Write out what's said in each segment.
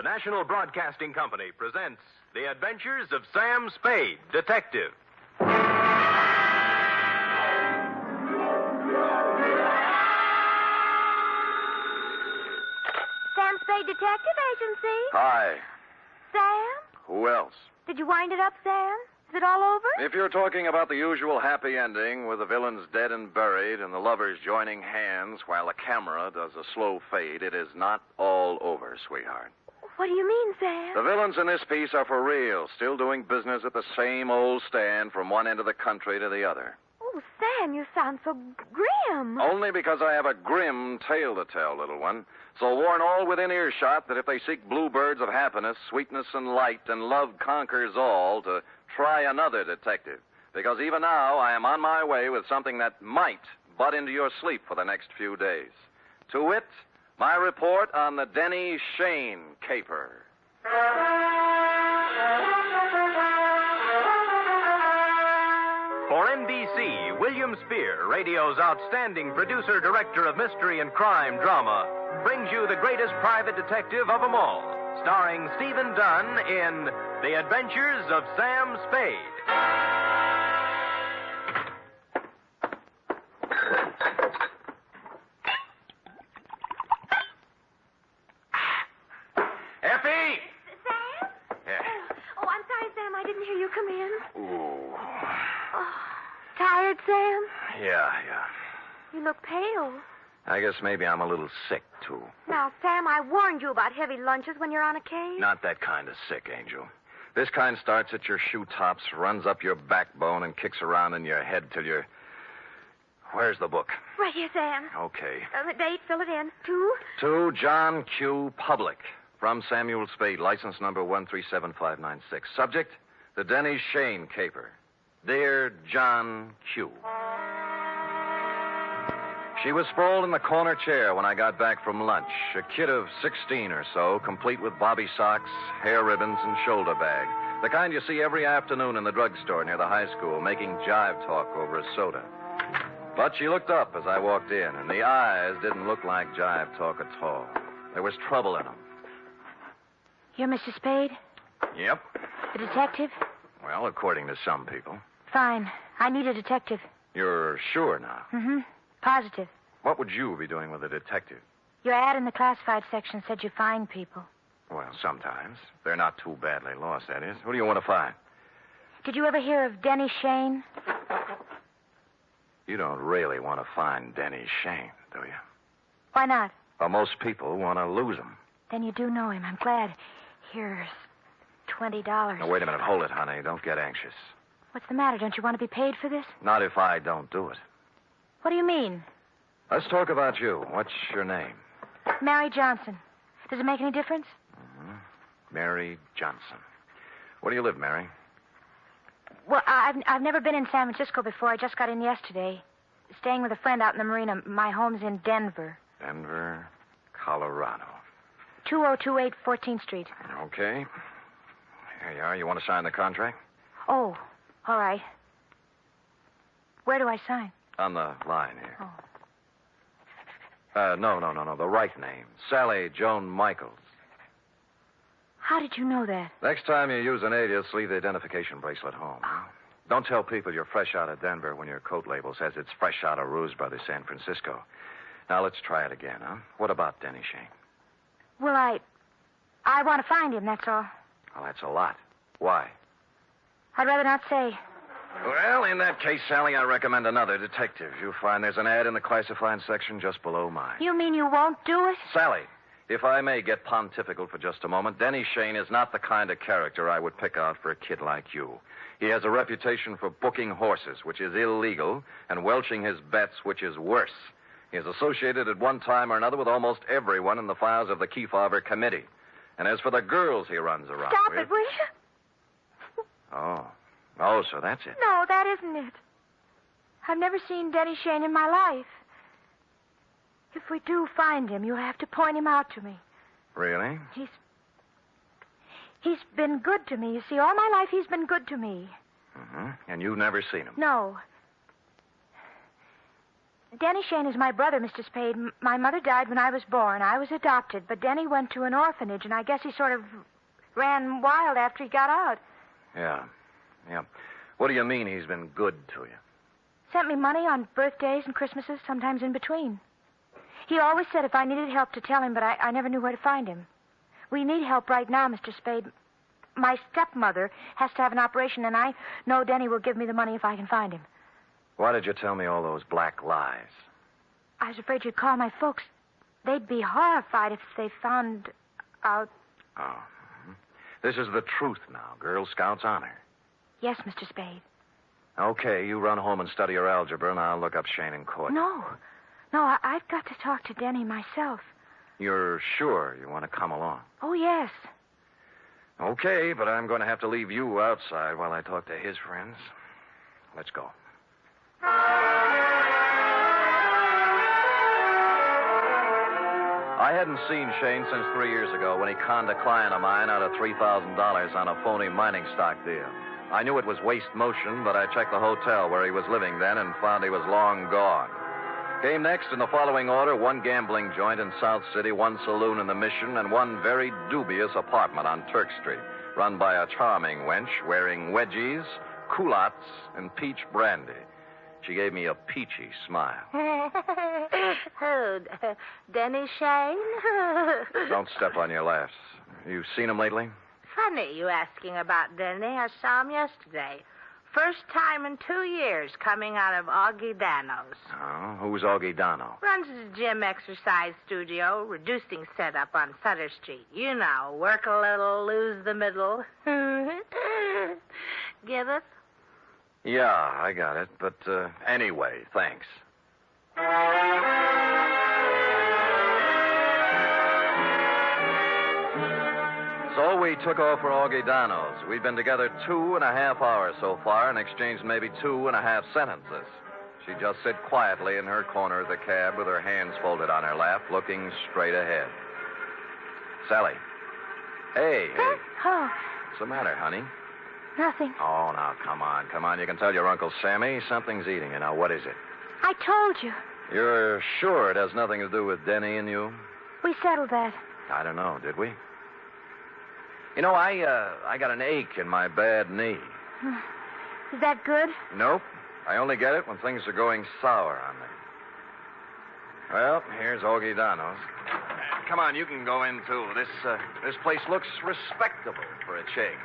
National Broadcasting Company presents The Adventures of Sam Spade, Detective. Sam Spade Detective Agency. Hi. Sam? Who else? Did you wind it up, Sam? Is it all over? If you're talking about the usual happy ending with the villains dead and buried and the lovers joining hands while the camera does a slow fade, it is not all over, sweetheart. What do you mean, Sam? The villains in this piece are for real, still doing business at the same old stand from one end of the country to the other. Oh, Sam, you sound so grim. Only because I have a grim tale to tell, little one. So warn all within earshot that if they seek bluebirds of happiness, sweetness and light, and love conquers all, to try another detective. Because even now, I am on my way with something that might butt into your sleep for the next few days. To wit, my report on the Denny Shane caper. For NBC, William Spear, radio's outstanding producer-director of mystery and crime drama, brings you the greatest private detective of them all, starring Stephen Dunn in The Adventures of Sam Spade. Effie! Sam? Yeah. Oh, I'm sorry, Sam. I didn't hear you come in. Ooh. Oh, tired, Sam? Yeah. You look pale. I guess maybe I'm a little sick, too. Now, Sam, I warned you about heavy lunches when you're on a case. Not that kind of sick, Angel. This kind starts at your shoe tops, runs up your backbone, and kicks around in your head till you're... Where's the book? Right here, Sam. Okay. The date, fill it in. 2? To John Q. Public. From Samuel Spade, license number 137596. Subject, the Denny Shane caper. Dear John Q. She was sprawled in the corner chair when I got back from lunch. A kid of 16 or so, complete with bobby socks, hair ribbons, and shoulder bag. The kind you see every afternoon in the drugstore near the high school, making jive talk over a soda. But she looked up as I walked in, and the eyes didn't look like jive talk at all. There was trouble in them. You're Mr. Spade? Yep. The detective? Well, according to some people. Fine. I need a detective. You're sure now? Mm-hmm. Positive. What would you be doing with a detective? Your ad in the classified section said you find people. Well, sometimes. They're not too badly lost, that is. Who do you want to find? Did you ever hear of Denny Shane? You don't really want to find Denny Shane, do you? Why not? Well, most people want to lose him. Then you do know him. I'm glad. Here's $20. Now, wait a minute. Hold it, honey. Don't get anxious. What's the matter? Don't you want to be paid for this? Not if I don't do it. What do you mean? Let's talk about you. What's your name? Mary Johnson. Does it make any difference? Mm-hmm. Mary Johnson. Where do you live, Mary? Well, I've never been in San Francisco before. I just got in yesterday. Staying with a friend out in the marina. My home's in Denver. Denver, Colorado. 2028 14th Street. Okay. Here you are. You want to sign the contract? Oh, all right. Where do I sign? On the line here. Oh. No. The right name. Sally Joan Michaels. How did you know that? Next time you use an alias, leave the identification bracelet home. Oh. Don't tell people you're fresh out of Denver when your coat label says it's fresh out of Ruse Brothers, San Francisco. Now, let's try it again, huh? What about Denny Shane? Well, I want to find him, that's all. Well, that's a lot. Why? I'd rather not say. Well, in that case, Sally, I recommend another detective. You'll find there's an ad in the classified section just below mine. You mean you won't do it? Sally, if I may get pontifical for just a moment, Denny Shane is not the kind of character I would pick out for a kid like you. He has a reputation for booking horses, which is illegal, and welching his bets, which is worse. He is associated at one time or another with almost everyone in the files of the Kefauver Committee. And as for the girls he runs around Stop with... it, will you? Oh, so that's it. No, that isn't it. I've never seen Denny Shane in my life. If we do find him, you'll have to point him out to me. Really? He's been good to me. You see, all my life he's been good to me. Mm-hmm. And you've never seen him? No. Denny Shane is my brother, Mr. Spade. My mother died when I was born. I was adopted, but Denny went to an orphanage, and I guess he sort of ran wild after he got out. Yeah. What do you mean he's been good to you? Sent me money on birthdays and Christmases, sometimes in between. He always said if I needed help to tell him, but I never knew where to find him. We need help right now, Mr. Spade. My stepmother has to have an operation, and I know Denny will give me the money if I can find him. Why did you tell me all those black lies? I was afraid you'd call my folks. They'd be horrified if they found out. Oh. This is the truth now. Girl Scouts honor. Yes, Mr. Spade. Okay, you run home and study your algebra, and I'll look up Shane in court. No, I've got to talk to Denny myself. You're sure you want to come along? Oh, yes. Okay, but I'm going to have to leave you outside while I talk to his friends. Let's go. I hadn't seen Shane since 3 years ago when he conned a client of mine out of $3,000 on a phony mining stock deal. I knew it was waste motion, but I checked the hotel where he was living then and found he was long gone. Came next in the following order: one gambling joint in South City, one saloon in the Mission, and one very dubious apartment on Turk Street, run by a charming wench wearing wedgies, culottes, and peach brandy. She gave me a peachy smile. Oh, Denny Shane? Don't step on your laughs. You seen him lately? Funny you asking about Denny. I saw him yesterday. First time in 2 years coming out of Augie Dano's. Oh, who's Augie Dano? Runs his gym exercise studio, reducing setup on Sutter Street. You know, work a little, lose the middle. Get it? Yeah, I got it. But anyway, thanks. So we took off for Augie Dano's. We'd been together 2.5 hours so far and exchanged maybe 2.5 sentences. She just sit quietly in her corner of the cab with her hands folded on her lap, looking straight ahead. Sally. Hey. Oh, What's the matter, honey? nothing. Oh, now, come on. You can tell your Uncle Sammy something's eating you. Now, what is it? I told you. You're sure it has nothing to do with Denny and you? We settled that. I don't know, did we? You know, I got an ache in my bad knee. Is that good? Nope. I only get it when things are going sour on me. Well, here's Augie Dano's. Come on, you can go in, too. This place looks respectable for a change.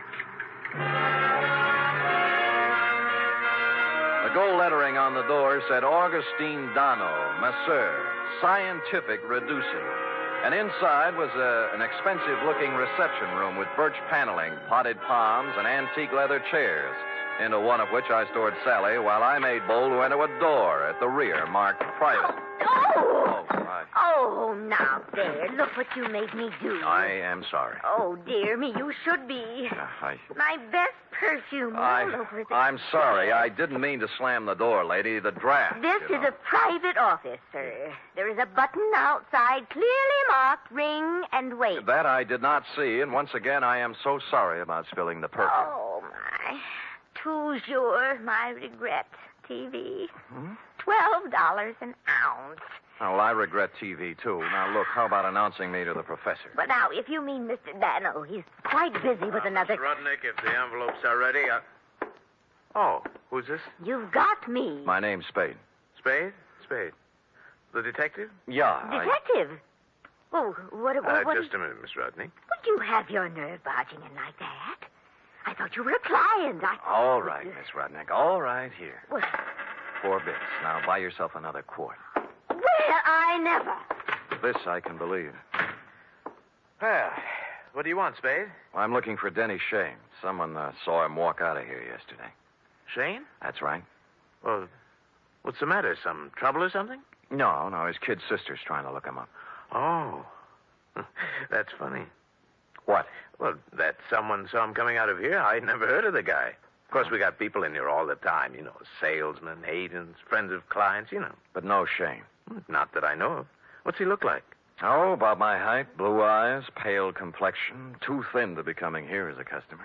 The gold lettering on the door said Augustine Dano, Masseur, Scientific Reducing. And inside was an expensive-looking reception room with birch paneling, potted palms, and antique leather chairs, into one of which I stored Sally while I made bold to enter a door at the rear marked private. Oh, now, there. Look what you made me do. I am sorry. Oh, dear me, you should be. My best perfume all over the... I'm sorry. I didn't mean to slam the door, lady. The draft. This is a private office, sir. There is a button outside clearly marked ring and wait. That I did not see, and once again, I am so sorry about spilling the perfume. Oh, my. Toujours, my regret. TV. Hmm? $12 an ounce. Oh, well, I regret TV, too. Now, look, how about announcing me to the professor? But now, if you mean Mr. Dano, he's quite busy with another... Miss Rudnick, if the envelopes are ready, Oh, who's this? You've got me. My name's Spade. Spade? Spade. The detective? Yeah, Detective? Oh, what... Just a minute, Miss Rudnick. Would you have your nerve barging in like that? I thought you were a client. All right, Miss Rudnick. All right, here. Well, 4 bits. Now, buy yourself another quart. well, I never... This I can believe. Well, what do you want, Spade? I'm looking for Denny Shane. Someone saw him walk out of here yesterday. Shane? That's right. Well, what's the matter? Some trouble or something? No, his kid sister's trying to look him up. Oh. That's funny. What? Well, that someone saw him coming out of here. I'd never heard of the guy. Of course, we got people in here all the time, salesmen, agents, friends of clients, But no Shane. Not that I know of. What's he look like? Oh, about my height, blue eyes, pale complexion, too thin to be coming here as a customer.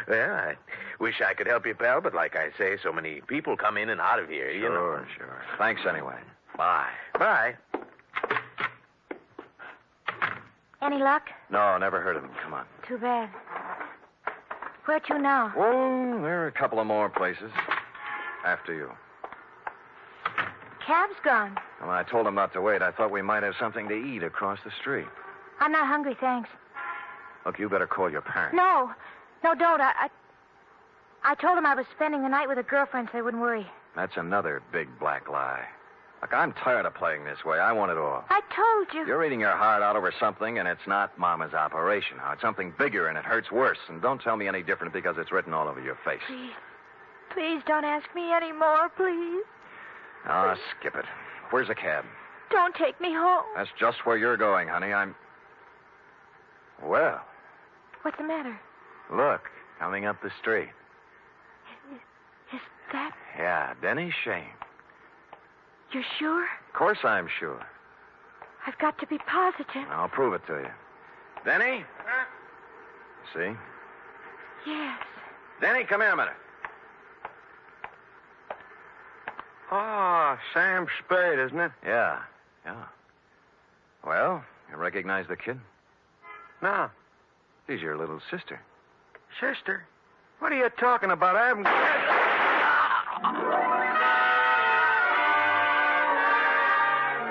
Well, I wish I could help you, pal, but like I say, so many people come in and out of here, you know. Sure. Thanks anyway. Bye. Bye. Any luck? No, never heard of him. Come on. Too bad. Where to now? Oh, there are a couple of more places. After you. Cab's gone. Well, I told him not to wait. I thought we might have something to eat across the street. I'm not hungry, thanks. Look, you better call your parents. No, don't. I told them I was spending the night with a girlfriend so they wouldn't worry. That's another big black lie. Look, I'm tired of playing this way. I want it all. I told you. You're eating your heart out over something, and it's not Mama's operation. Now, it's something bigger, and it hurts worse. And don't tell me any different because it's written all over your face. Please don't ask me any more, please. Oh, skip it. Where's the cab? Don't take me home. That's just where you're going, honey. Well, What's the matter? look, coming up the street. Is that... Yeah, Denny Shane. You're sure? Of course I'm sure. I've got to be positive. I'll prove it to you. Denny? See? Yes. Denny, come here a minute. Oh, Sam Spade, isn't it? Yeah. Well, you recognize the kid? No. She's your little sister. Sister? What are you talking about? I haven't...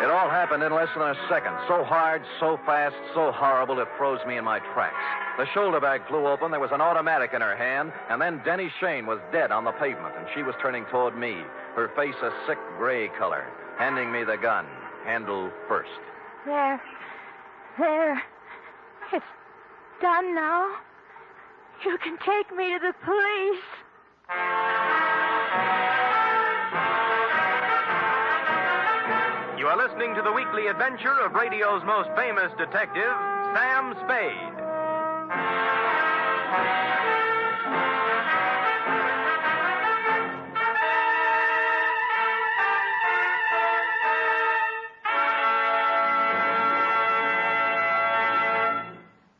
It all happened in less than a second. So hard, so fast, so horrible, it froze me in my tracks. The shoulder bag flew open, there was an automatic in her hand, and then Denny Shane was dead on the pavement, and she was turning toward me, her face a sick gray color, handing me the gun, handle first. There. It's done now. You can take me to the police. You are listening to the weekly adventure of radio's most famous detective, Sam Spade.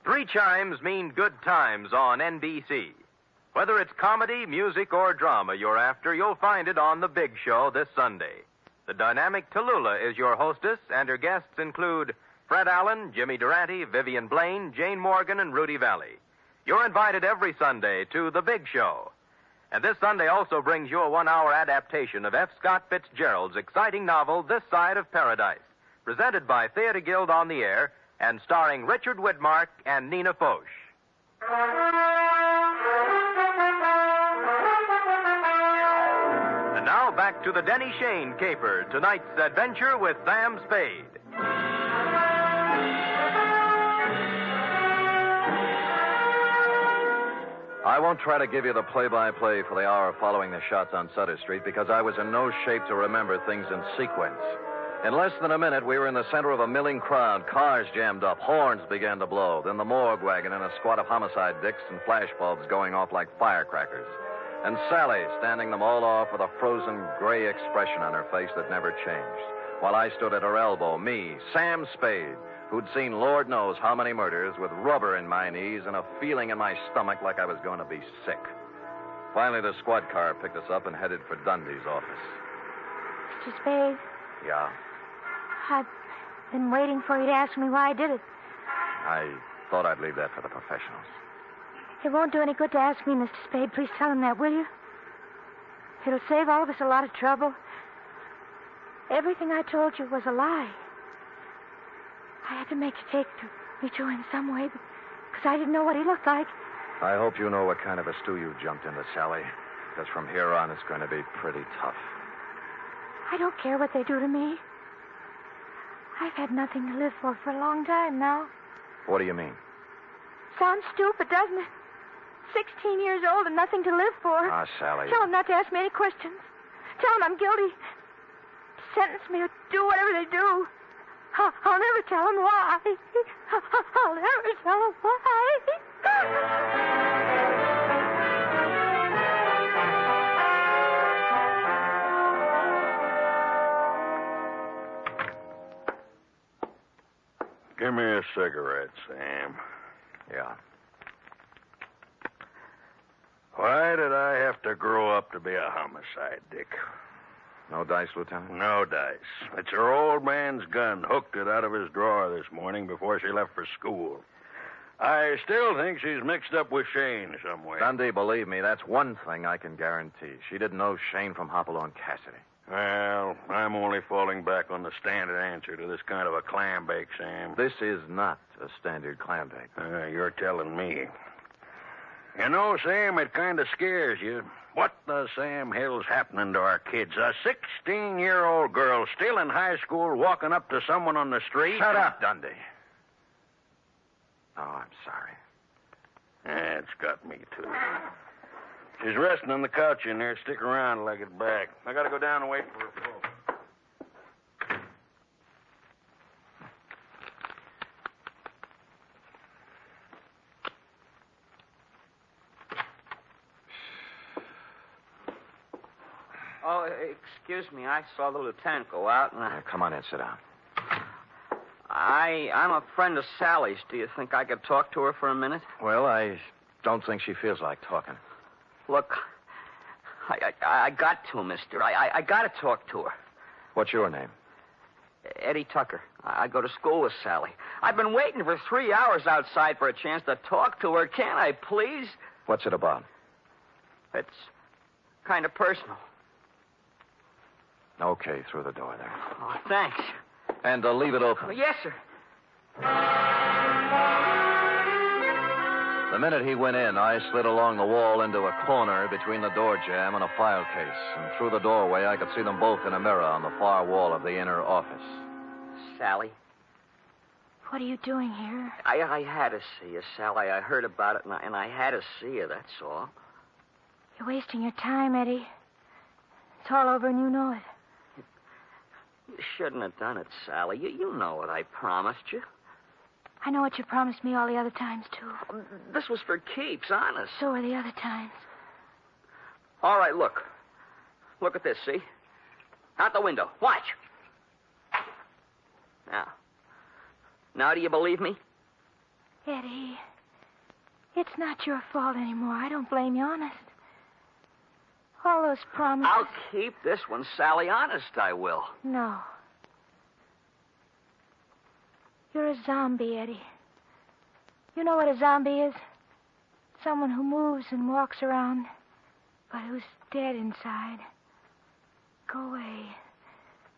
Three chimes mean good times on NBC. Whether it's comedy, music, or drama you're after, you'll find it on The Big Show this Sunday. The dynamic Tallulah is your hostess, and her guests include Fred Allen, Jimmy Durante, Vivian Blaine, Jane Morgan, and Rudy Valley. You're invited every Sunday to The Big Show. And this Sunday also brings you a 1-hour adaptation of F. Scott Fitzgerald's exciting novel, This Side of Paradise, presented by Theater Guild on the Air and starring Richard Widmark and Nina Foch. And now back to the Denny Shane caper, tonight's adventure with Sam Spade. I won't try to give you the play-by-play for the hour following the shots on Sutter Street because I was in no shape to remember things in sequence. In less than a minute, we were in the center of a milling crowd. Cars jammed up. Horns began to blow. Then the morgue wagon and a squad of homicide dicks and flashbulbs going off like firecrackers. And Sally standing them all off with a frozen gray expression on her face that never changed. While I stood at her elbow, me, Sam Spade, who'd seen Lord knows how many murders, with rubber in my knees and a feeling in my stomach like I was going to be sick. Finally, the squad car picked us up and headed for Dundee's office. Mr. Spade, Yeah? I've been waiting for you to ask me why I did it. I thought I'd leave that for the professionals. It won't do any good to ask me, Mr. Spade. Please tell him that, will you? It'll save all of us a lot of trouble. Everything I told you was a lie. I had to make a take to be true in some way because I didn't know what he looked like. I hope you know what kind of a stew you jumped into, Sally, because from here on it's going to be pretty tough. I don't care what they do to me. I've had nothing to live for a long time now. What do you mean? Sounds stupid, doesn't it? 16 years old and nothing to live for. Ah, Sally. Tell them not to ask me any questions. Tell them I'm guilty. Sentence me or do whatever they do. I'll never tell them why. I'll never tell them why. me a cigarette, Sam. Yeah. Why did I have to grow up to be a homicide, Dick? No dice, Lieutenant? No dice. It's her old man's gun. Hooked it out of his drawer this morning before she left for school. I still think she's mixed up with Shane somewhere. Dundee, believe me, that's one thing I can guarantee. She didn't know Shane from Hopalong Cassidy. Well, I'm only falling back on the standard answer to this kind of a clam bake, Sam. This is not a standard clam bake. You're telling me. You know, Sam, it kind of scares you. What the Sam Hill's happening to our kids? A 16-year-old girl still in high school walking up to someone on the street? Shut up, Dundee. Oh, I'm sorry. It's got me, too. She's resting on the couch in there. Stick around till I get back. I gotta go down and wait for her folks. Oh, excuse me. I saw the lieutenant go out, and Come on in, sit down. I'm a friend of Sally's. Do you think I could talk to her for a minute? Well, I don't think she feels like talking. Look, I got to, mister. I got to talk to her. What's your name? Eddie Tucker. I go to school with Sally. I've been waiting for 3 hours outside for a chance to talk to her. Can't I, please? What's it about? It's kind of personal. Okay, through the door there. Oh, thanks. And leave it open. Yes, sir. The minute he went in, I slid along the wall into a corner between the door jamb and a file case. And through the doorway, I could see them both in a mirror on the far wall of the inner office. Sally, What are you doing here? I had to see you, Sally. I heard about it, and I had to see you, that's all. You're wasting your time, Eddie. It's all over and you know it. You shouldn't have done it, Sally. You know what I promised you. I know what you promised me all the other times, too. This was for keeps, honest. So are the other times. All right, look. Look at this, see? Out the window. Watch. Now do you believe me? Eddie, it's not your fault anymore. I don't blame you, honest. All those promises... I'll keep this one, Sally. Honest, I will. No. You're a zombie, Eddie. You know what a zombie is? Someone who moves and walks around, but who's dead inside. Go away.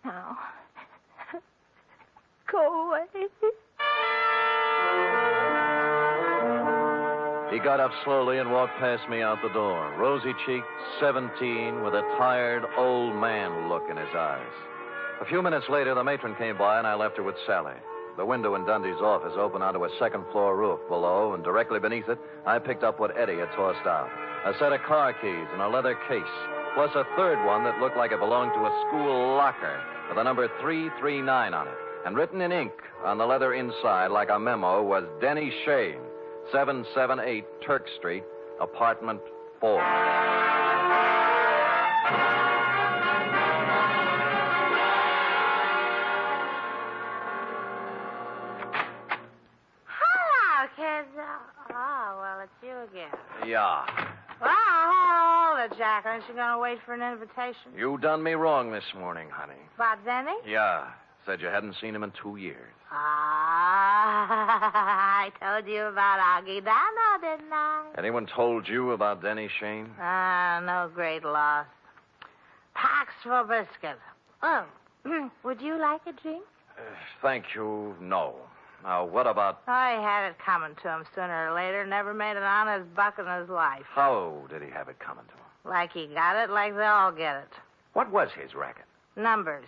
Now. Go away. He got up slowly and walked past me out the door, rosy-cheeked, 17, with a tired, old man look in his eyes. A few minutes later, the matron came by, and I left her with Sally. The window in Dundee's office opened onto a second-floor roof below, and directly beneath it, I picked up what Eddie had tossed out. A set of car keys in a leather case, plus a third one that looked like it belonged to a school locker with the number 339 on it. And written in ink on the leather inside, like a memo, was Denny Shane, 778 Turk Street, apartment 4. Hello, kids. Oh, well, it's you again. Yeah. Well, hold it, Jack. Aren't you going to wait for an invitation? You done me wrong this morning, honey. About Denny? Yeah. Said you hadn't seen him in 2 years. I told you about Augie Dano, didn't I? Anyone told you about Denny Shane? No great loss. Pax for biscuit. Oh, would you like a drink? Thank you, no. Now, what about... I had it coming to him sooner or later. Never made an honest buck in his life. How did he have it coming to him? Like he got it, like they all get it. What was his racket? Numbers.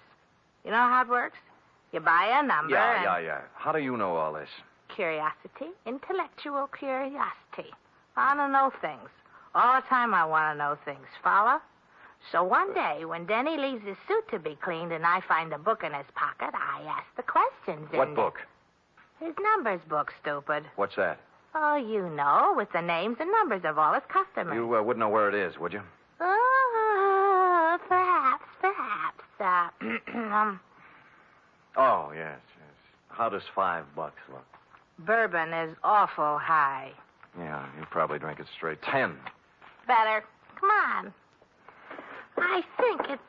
You know how it works? You buy a number and... Yeah. How do you know all this? Curiosity. Intellectual curiosity. I want to know things. All the time I want to know things. Follow? So one day, when Denny leaves his suit to be cleaned and I find a book in his pocket, I ask the questions. What book? His numbers book, stupid. What's that? Oh, you know, with the names and numbers of all his customers. You wouldn't know where it is, would you? Oh, perhaps. Oh, yes. How does $5 look? Bourbon is awful high. Yeah, you probably drink it straight. 10. Better. Come on. I think it's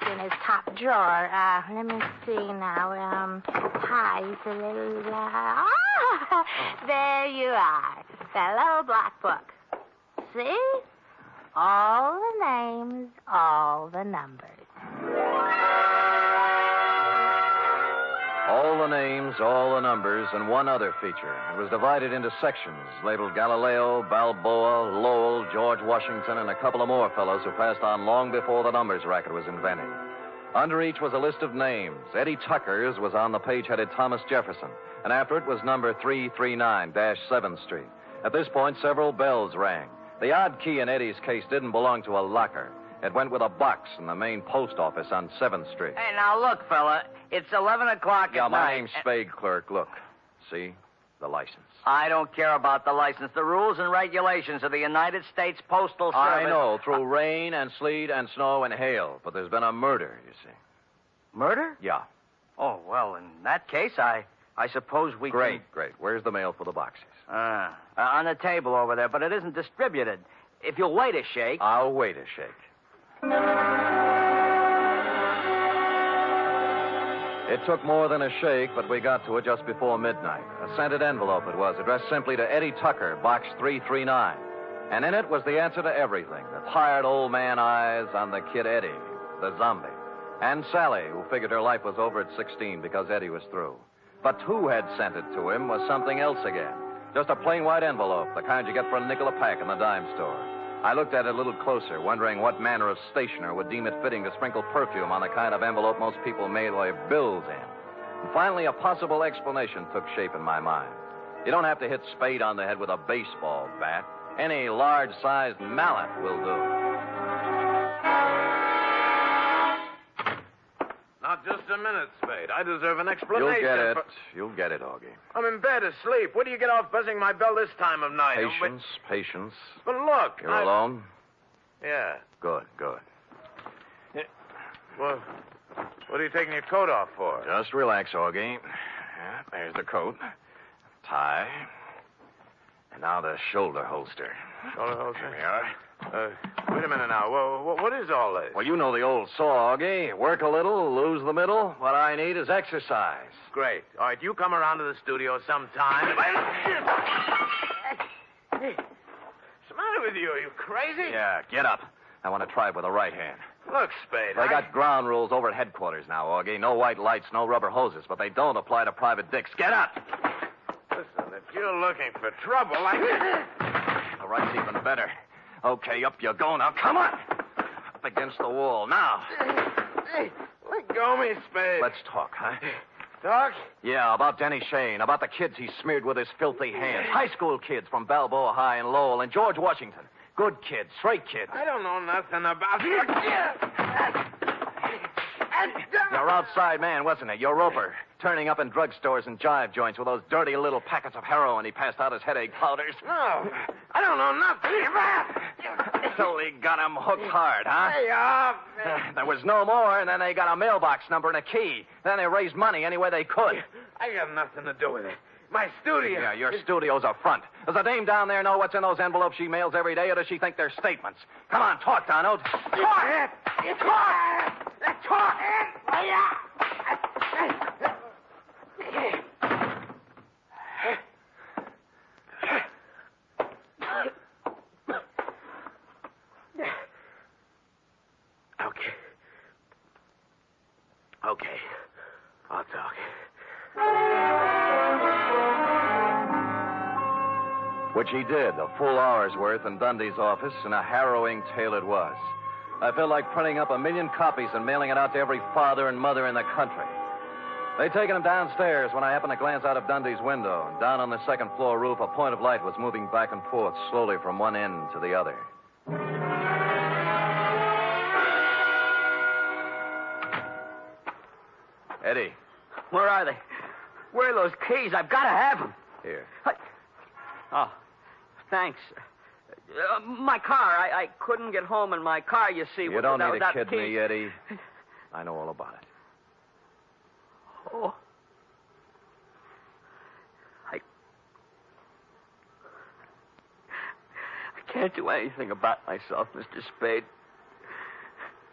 in his top drawer. Let me see now. Pies a little. There you are. That little black book. See? All the names, all the numbers. All the names, all the numbers, and one other feature. It was divided into sections, labeled Galileo, Balboa, Lowell, George Washington, and a couple of more fellows who passed on long before the numbers racket was invented. Under each was a list of names. Eddie Tucker's was on the page headed Thomas Jefferson, and after it was number 339-7th Street. At this point, several bells rang. The odd key in Eddie's case didn't belong to a locker. It went with a box in the main post office on 7th Street. Hey, now look, fella. It's 11 o'clock Yeah, at my night. name's Spade, clerk. Look. See? The license. I don't care about the license. The rules and regulations of the United States Postal Service. I know, through rain and sleet and snow and hail. But there's been a murder, you see. Murder? Yeah. Oh, well, in that case, I suppose we Great. Where's the mail for the boxes? can... on the table over there, but it isn't distributed. If you'll wait a shake... I'll wait a shake. It took more than a shake, but we got to it just before midnight. A scented envelope it was, addressed simply to Eddie Tucker, box 339. And in it was the answer to everything. The tired old man eyes on the kid Eddie, the zombie. And Sally, who figured her life was over at 16 because Eddie was through. But who had sent it to him was something else again. Just a plain white envelope, the kind you get for a nickel a pack in the dime store. I looked at it a little closer, wondering what manner of stationer would deem it fitting to sprinkle perfume on the kind of envelope most people mail their bills in. And finally, a possible explanation took shape in my mind. You don't have to hit Spade on the head with a baseball bat. Any large-sized mallet will do. Not just a minute, Spade. I deserve an explanation. You'll get it. You'll get it, Augie. I'm in bed asleep. Where do you get off buzzing my bell this time of night? Patience. But look. You're alone? Yeah. Good. Yeah. Well, what are you taking your coat off for? Just relax, Augie. Yeah, there's the coat. Tie. And now the shoulder holster. Shoulder holster? There we are. Wait a minute now. What is all this? Well, you know the old saw, Augie. Work a little, lose the middle. What I need is exercise. Great. All right, you come around to the studio sometime. What's the matter with you? Are you crazy? Yeah, get up. I want to try it with the right hand. Look, Spade. They got ground rules over at headquarters now, Augie. No white lights, no rubber hoses, but they don't apply to private dicks. Get up! Listen, if you're looking for trouble, The right's even better. Okay, up you go now. Come on! Up against the wall. Now. Hey, let go of me, Spade. Let's talk, huh? Talk? Yeah, about Denny Shane, about the kids he smeared with his filthy hands. High school kids from Balboa High and Lowell and George Washington. Good kids, straight kids. I don't know nothing about you. Your outside man, wasn't it? Your roper. Turning up in drugstores and jive joints with those dirty little packets of heroin he passed out as headache powders. No, I don't know nothing. So he got him hooked hard, huh? Hey, off. There was no more, and then they got a mailbox number and a key. Then they raised money any way they could. I got nothing to do with it. My studio. Yeah, your studio's a front. Does the dame down there know what's in those envelopes she mails every day, or does she think they're statements? Come on, talk, Donald. Talk! Talk! Okay. I'll talk. Which he did, a full hour's worth in Dundee's office, and a harrowing tale it was. I felt like printing up 1 million copies and mailing it out to every father and mother in the country. They'd taken him downstairs when I happened to glance out of Dundee's window. And down on the second floor roof, a point of light was moving back and forth slowly from one end to the other. Eddie. Where are they? Where are those keys? I've got to have them. Here. Oh, thanks. My car. I couldn't get home in my car, you see. You don't need to without kid keys. me, Eddie. I know all about it. Oh. can't do anything about myself, Mr. Spade.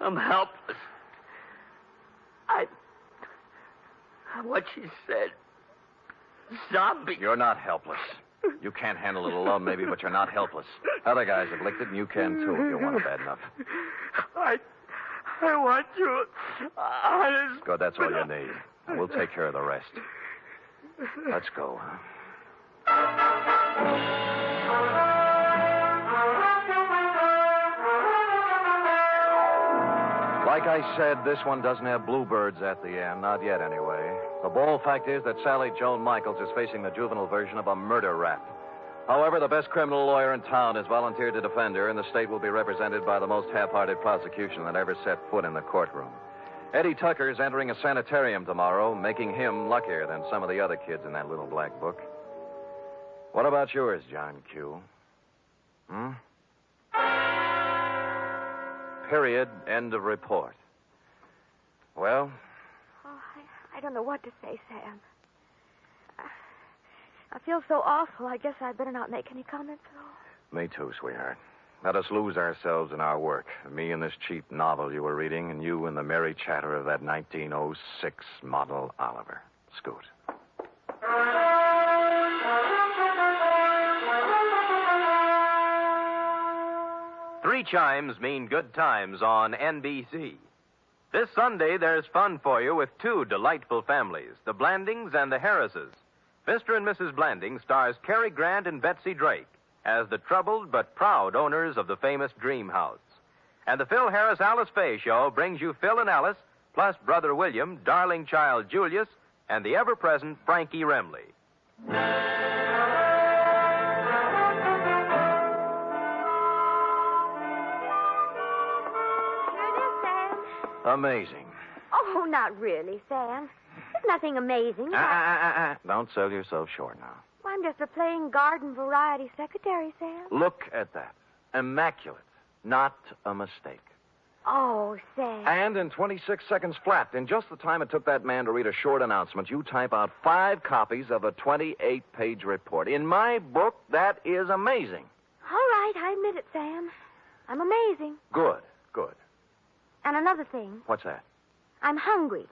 I'm helpless. What she said. Zombie. You're not helpless. You can't handle a little love, maybe, but you're not helpless. Other guys have licked it, and you can, too, if you want it bad enough. I want you. Honest. Good, that's all you need. And we'll take care of the rest. Let's go. Like I said, this one doesn't have bluebirds at the end. Not yet, anyway. The bald fact is that Sally Joan Michaels is facing the juvenile version of a murder rap. However, the best criminal lawyer in town has volunteered to defend her, and the state will be represented by the most half-hearted prosecution that ever set foot in the courtroom. Eddie Tucker is entering a sanitarium tomorrow, making him luckier than some of the other kids in that little black book. What about yours, John Q? Period. End of report. Well? Oh, I don't know what to say, Sam. I feel so awful. I guess I'd better not make any comments at all. Me too, sweetheart. Let us lose ourselves in our work. Me in this cheap novel you were reading, and you in the merry chatter of that 1906 model Oliver. Scoot. Three chimes mean good times on NBC. This Sunday, there's fun for you with two delightful families, the Blandings and the Harrises. Mr. and Mrs. Blanding stars Cary Grant and Betsy Drake as the troubled but proud owners of the famous Dream House. And the Phil Harris Alice Faye Show brings you Phil and Alice, plus Brother William, darling child Julius, and the ever-present Frankie Remley. Amazing. Oh, not really, Sam. There's nothing amazing. Don't sell yourself short now. I'm just a plain garden variety secretary, Sam. Look at that. Immaculate. Not a mistake. Oh, Sam. And in 26 seconds flat, in just the time it took that man to read a short announcement, you type out 5 copies of a 28-page report. In my book, that is amazing. All right, I admit it, Sam. I'm amazing. Good. And another thing. What's that? I'm hungry.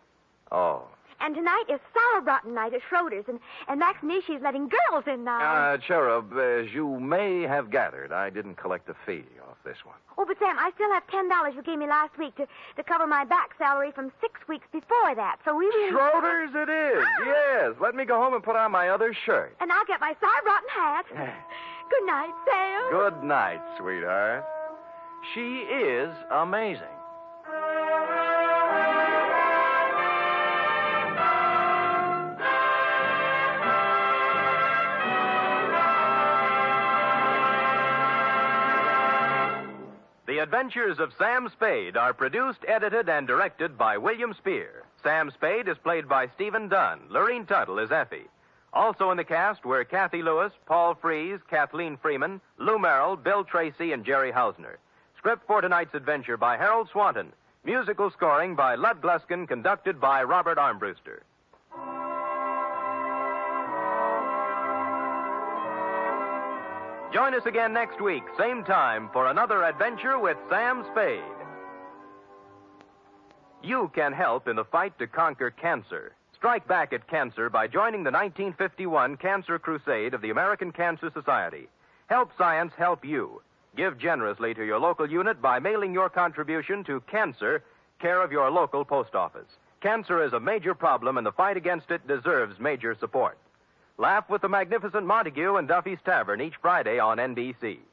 Oh. And tonight is sauerbraten night at Schroeder's, and Max Nishi's letting girls in now. Cherub, as you may have gathered, I didn't collect a fee off this one. Oh, but Sam, I still have $10 you gave me last week to cover my back salary from 6 weeks before that, so we really... Schroeder's it is, yes. Let me go home and put on my other shirt. And I'll get my sauerbraten hat. Good night, Sam. Good night, sweetheart. She is amazing. The Adventures of Sam Spade are produced, edited, and directed by William Spear. Sam Spade is played by Stephen Dunn. Lurene Tuttle is Effie. Also in the cast were Kathy Lewis, Paul Frees, Kathleen Freeman, Lou Merrill, Bill Tracy, and Jerry Hausner. Script for tonight's adventure by Harold Swanton. Musical scoring by Lud Gluskin, conducted by Robert Armbruster. Join us again next week, same time, for another adventure with Sam Spade. You can help in the fight to conquer cancer. Strike back at cancer by joining the 1951 Cancer Crusade of the American Cancer Society. Help science help you. Give generously to your local unit by mailing your contribution to Cancer, care of your local post office. Cancer is a major problem, and the fight against it deserves major support. Laugh with the magnificent Montague and Duffy's Tavern each Friday on NBC.